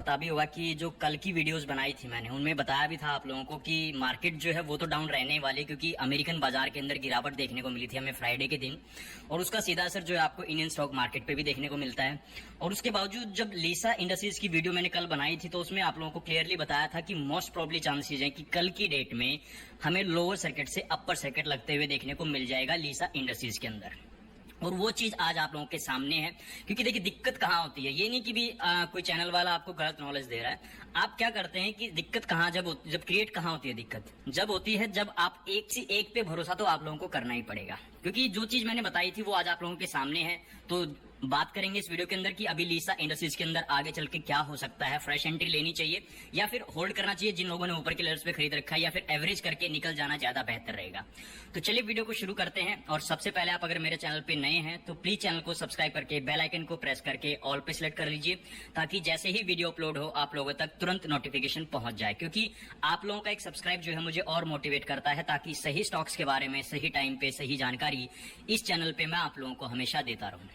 पता भी होगा कि जो कल की वीडियोस बनाई थी मैंने, उनमें बताया भी था आप लोगों को कि मार्केट जो है वो तो डाउन रहने वाली, क्योंकि अमेरिकन बाजार के अंदर गिरावट देखने को मिली थी हमें फ्राइडे के दिन, और उसका सीधा असर जो है आपको इंडियन स्टॉक मार्केट पे भी देखने को मिलता है। और उसके बावजूद जब लीसा इंडस्ट्रीज की वीडियो मैंने कल बनाई थी तो उसमें आप लोगों को क्लियरली बताया था कि मोस्ट प्रॉब्ली चांसेस है कि कल की डेट में हमें लोअर सर्किट से अपर सर्किट लगते हुए देखने को मिल जाएगा लीसा इंडस्ट्रीज के अंदर। और वो चीज आज आप लोगों के सामने है। क्योंकि देखिए दिक्कत कहाँ होती है, ये नहीं कि भी कोई चैनल वाला आपको गलत नॉलेज दे रहा है। आप क्या करते हैं कि दिक्कत कहाँ जब क्रिएट कहाँ होती है, दिक्कत जब होती है जब आप एक से एक पे भरोसा तो आप लोगों को करना ही पड़ेगा। क्योंकि जो चीज मैंने बताई थी वो आज आप लोगों के सामने है। तो बात करेंगे इस वीडियो के अंदर कि अभी लीसा इंडस्ट्रीज के अंदर आगे चल के क्या हो सकता है, फ्रेश एंट्री लेनी चाहिए या फिर होल्ड करना चाहिए जिन लोगों ने ऊपर के लेवल्स पे खरीद रखा है, या फिर एवरेज करके निकल जाना ज्यादा बेहतर रहेगा। तो चलिए वीडियो को शुरू करते हैं। और सबसे पहले आप अगर मेरे चैनल पे नए हैं तो प्लीज चैनल को सब्सक्राइब करके बेल आइकन को प्रेस करके ऑल पे सिलेक्ट कर लीजिए, ताकि जैसे ही वीडियो अपलोड हो आप लोगों तक तुरंत नोटिफिकेशन पहुंच जाए। क्योंकि आप लोगों का एक सब्सक्राइब जो है मुझे और मोटिवेट करता है, ताकि सही स्टॉक्स के बारे में सही टाइम पे सही जानकारी इस चैनल पे मैं आप लोगों को हमेशा देता रहूं।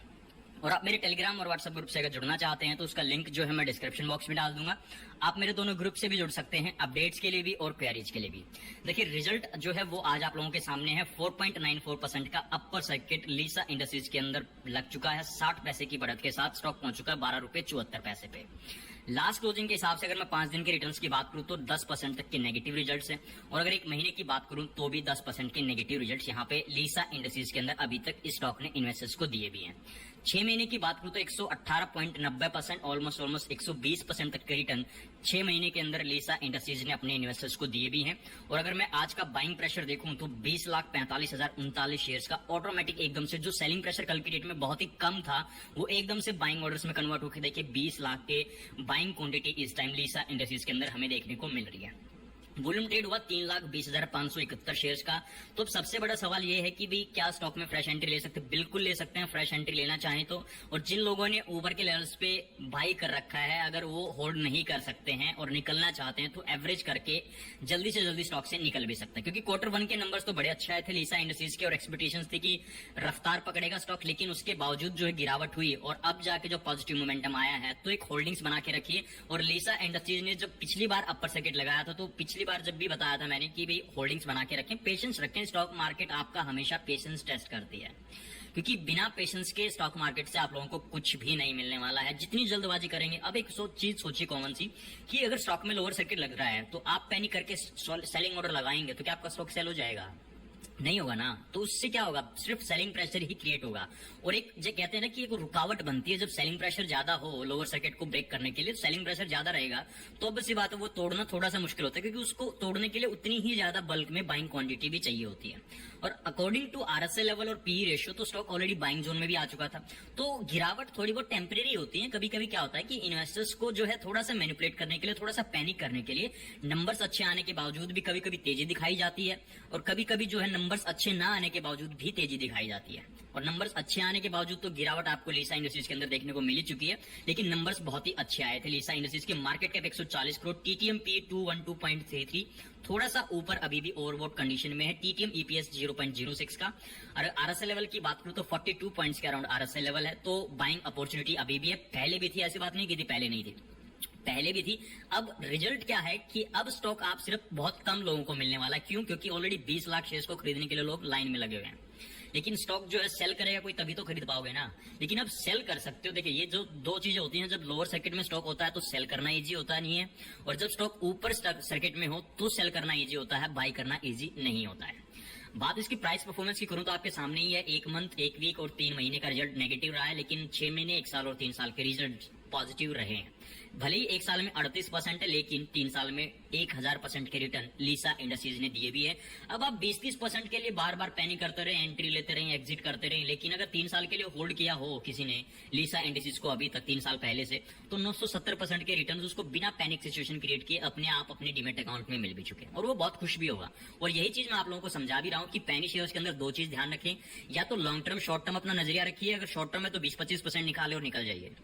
और आप मेरे टेलीग्राम और व्हाट्सएप ग्रुप से अगर जुड़ना चाहते हैं तो उसका लिंक जो है मैं डिस्क्रिप्शन बॉक्स में डाल दूंगा। आप मेरे दोनों ग्रुप से भी जुड़ सकते हैं, अपडेट्स के लिए भी और क्वेरीज के लिए भी। देखिए रिजल्ट जो है वो आज आप लोगों के सामने है। 4.94% का अपर सर्किट लीसा इंडस्ट्रीज के अंदर लग चुका है। 60 पैसे की बढ़त के साथ स्टॉक पहुंच चुका है 12 रुपए 74 पैसे पे। लास्ट क्लोजिंग के हिसाब से अगर मैं 5 दिन के रिटर्न्स की बात करूं तो 10% तक के नेगेटिव रिजल्ट्स हैं, और अगर एक महीने की बात करूं तो भी 10% के नेगेटिव रिजल्ट्स यहां पे लीसा इंडस्ट्रीज के अंदर अभी तक इस स्टॉक ने इन्वेस्टर्स को दिए भी हैं। 6 महीने की बात करूं तो 118.90%, ऑलमोस्ट 120% तक के रिटर्न 6 महीने के अंदर लीसा इंडस्ट्रीज ने अपने इन्वेस्टर्स को दिए भी हैं। और अगर मैं आज का बाइंग प्रेशर देखूं तो 20,45,039 शेयर्स का ऑटोमेटिक एकदम से, जो सेलिंग प्रेशर कल की डेट में बहुत ही कम था, वो एकदम से बाइंग ऑर्डर्स में कन्वर्ट होकर देखिए 20 लाख के बाइंग क्वांटिटी इस टाइम लीसा इंडस्ट्रीज के अंदर हमें देखने को मिल रही है। वॉल्यूम ट्रेड हुआ 3,20,571 शेयर्स का। तो अब सबसे बड़ा सवाल ये है कि भाई क्या स्टॉक में फ्रेश एंट्री ले सकते हैं? बिल्कुल ले सकते हैं, फ्रेश एंट्री लेना चाहें तो। और जिन लोगों ने ऊपर के लेवल्स पे बाई कर रखा है, अगर वो होल्ड नहीं कर सकते हैं और निकलना चाहते हैं तो एवरेज करके जल्दी से जल्दी स्टॉक से निकल भी सकते हैं। क्योंकि Q1 के नंबर्स तो बड़े अच्छे आए थे लीसा इंडस्ट्रीज के, और एक्सपेक्टेशंस थी कि रफ्तार पकड़ेगा स्टॉक, लेकिन उसके बावजूद जो है गिरावट हुई और अब जाके जो पॉजिटिव मोमेंटम आया है, तो एक होल्डिंग्स बना के रखिए। और लीसा इंडस्ट्रीज ने जब पिछली बार अपर सर्किट लगाया था, तो पिछली बार जब भी बताया था मैंने कि भाई होल्डिंग्स बना के रखें, पेशेंस रखें। स्टॉक मार्केट आपका हमेशा पेशेंस टेस्ट करती है, क्योंकि बिना पेशेंस के स्टॉक मार्केट से आप लोगों को कुछ भी नहीं मिलने वाला है। जितनी जल्दबाजी करेंगे, अब एक चीज सोचिए कॉमन सी, कि अगर स्टॉक में लोअर सर्किट लग रहा है तो आप पैनिक करके सेलिंग ऑर्डर लगाएंगे तो क्या आपका स्टॉक सेल हो जाएगा? नहीं होगा ना। तो उससे क्या होगा? सिर्फ सेलिंग प्रेशर ही क्रिएट होगा। और एक जो कहते हैं ना कि एक रुकावट बनती है जब सेलिंग प्रेशर ज्यादा हो, लोअर सर्किट को ब्रेक करने के लिए सेलिंग प्रेशर ज्यादा रहेगा तो बस ये बात है वो तोड़ना थोड़ा सा मुश्किल होता है, क्योंकि उसको तोड़ने के लिए उतनी ही ज्यादा बल्क में बाइंग क्वांटिटी भी चाहिए होती है। और अकॉर्डिंग टू आरएसए लेवल और पी रेशियो तो स्टॉक ऑलरेडी बाइंग जोन में भी आ चुका था। तो गिरावट थोड़ी बहुत टेम्परेरी होती है। कभी कभी क्या होता है कि इन्वेस्टर्स को जो है थोड़ा सा मैनिपुलेट करने के लिए, थोड़ा सा पैनिक करने के लिए, नंबर्स अच्छे आने के बावजूद भी कभी कभी तेजी दिखाई जाती है, और कभी कभी जो है नंबर्स अच्छे ना आने के बावजूद भी तेजी दिखाई जाती है। और नंबर्स अच्छे आने के बावजूद तो गिरावट आपको लीसा इंडस्ट्रीज के अंदर देखने को मिल चुकी है, लेकिन नंबर्स बहुत ही अच्छे आए थे लीसा इंडस्ट्रीज के। मार्केट कैप 140 करोड़, टीटीएमपी 212.33, थोड़ा सा ऊपर अभी भी ओवरबॉट कंडीशन में है। टीटीएम ईपीएस 0.06 का। और आरएसए लेवल की बात करूं तो 42 पॉइंट्स के अराउंड आरएसए लेवल है। तो बाइंग अपॉर्चुनिटी अभी भी है, पहले भी थी, ऐसी बात नहीं की थी पहले नहीं थी, पहले भी थी। अब रिजल्ट क्या है कि अब स्टॉक आप सिर्फ बहुत कम लोगों को मिलने वाला है। क्यों? क्योंकि ऑलरेडी 20 लाख शेयर्स को खरीदने के लिए लोग लाइन में लगे हुए हैं। लेकिन स्टॉक जो है सेल करेगा कोई तभी तो खरीद पाओगे ना। लेकिन अब सेल कर सकते हो। देखिए ये जो दो चीजें होती हैं, जब लोअर सर्किट में स्टॉक होता है तो सेल करना इजी होता नहीं है, और जब स्टॉक ऊपर सर्किट में हो तो सेल करना इजी होता है, बाई करना इजी नहीं होता है। बात इसकी प्राइस परफॉर्मेंस की करूं तो आपके सामने ही है। 1 मंथ, 1 वीक और 3 महीने का रिजल्ट नेगेटिव रहा है, लेकिन 6 महीने, 1 साल और 3 साल के रिजल्ट पॉजिटिव रहे हैं। भले ही 1 साल में 38% है, लेकिन 3 साल में 1000% के रिटर्न लीसा इंडस्ट्रीज ने दिए भी है। अब आप 20-30% के लिए बार बार पैनिक करते रहे, एंट्री लेते रहे, एग्जिट करते रहे, लेकिन अगर 3 साल के लिए होल्ड किया हो किसी ने लीसा इंडस्ट्रीज को अभी तक 3 साल पहले से, तो 970% के रिटर्न उसको बिना पैनिक सिचुएशन क्रिएट किए अपने आप अपने डीमेट अकाउंट में मिल भी चुके हैं, और वो बहुत खुश भी होगा। और यही चीज मैं आप लोगों को समझा भी रहा हूं कि पैनी शेयर्स के अंदर 2 चीज ध्यान रखें, या तो लॉन्ग टर्म शॉर्ट टर्म अपना नजरिया रखिए। अगर शॉर्ट टर्म है तो 20-25% निकाले और निकल जाइए,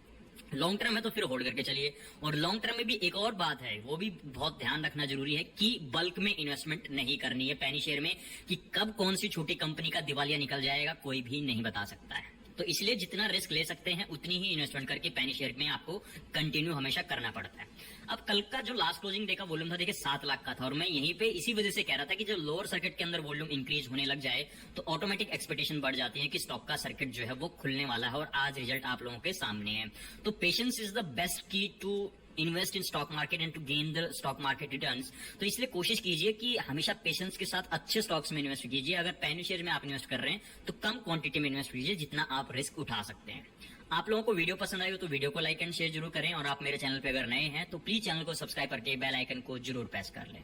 लॉन्ग टर्म है तो फिर होल्ड करके चलिए। और लॉन्ग टर्म में भी एक और बात है, वो भी बहुत ध्यान रखना जरूरी है कि बल्क में इन्वेस्टमेंट नहीं करनी है पैनी शेयर में, कि कब कौन सी छोटी कंपनी का दिवालिया निकल जाएगा कोई भी नहीं बता सकता है। तो इसलिए जितना रिस्क ले सकते हैं उतनी ही इन्वेस्टमेंट करके पेनी शेयर में आपको कंटिन्यू हमेशा करना पड़ता है। अब कल का जो लास्ट क्लोजिंग डे का वॉल्यूम था देखिए 7 लाख का था, और मैं यहीं पे इसी वजह से कह रहा था कि जब लोअर सर्किट के अंदर वॉल्यूम इंक्रीज होने लग जाए तो ऑटोमेटिक एक्सपेक्टेशन बढ़ जाती है कि स्टॉक का सर्किट जो है वो खुलने वाला है, और आज रिजल्ट आप लोगों के सामने है। तो patience is the best key to invest in stock market and to gain the stock market returns. तो इसलिए कोशिश कीजिए कि हमेशा पेशेंस के साथ अच्छे स्टॉक्स में इन्वेस्ट कीजिए। अगर पेनी शेयर में आप इन्वेस्ट कर रहे हैं तो कम क्वांटिटी में इन्वेस्ट कीजिए जितना आप रिस्क उठा सकते हैं। आप लोगों को वीडियो पसंद आई हो तो वीडियो को लाइक एंड शेयर जरूर करें, और आप मेरे चैनल पे अगर नए हैं तो प्लीज चैनल को सब्सक्राइब करके बेल आइकन को जरूर प्रेस कर लें।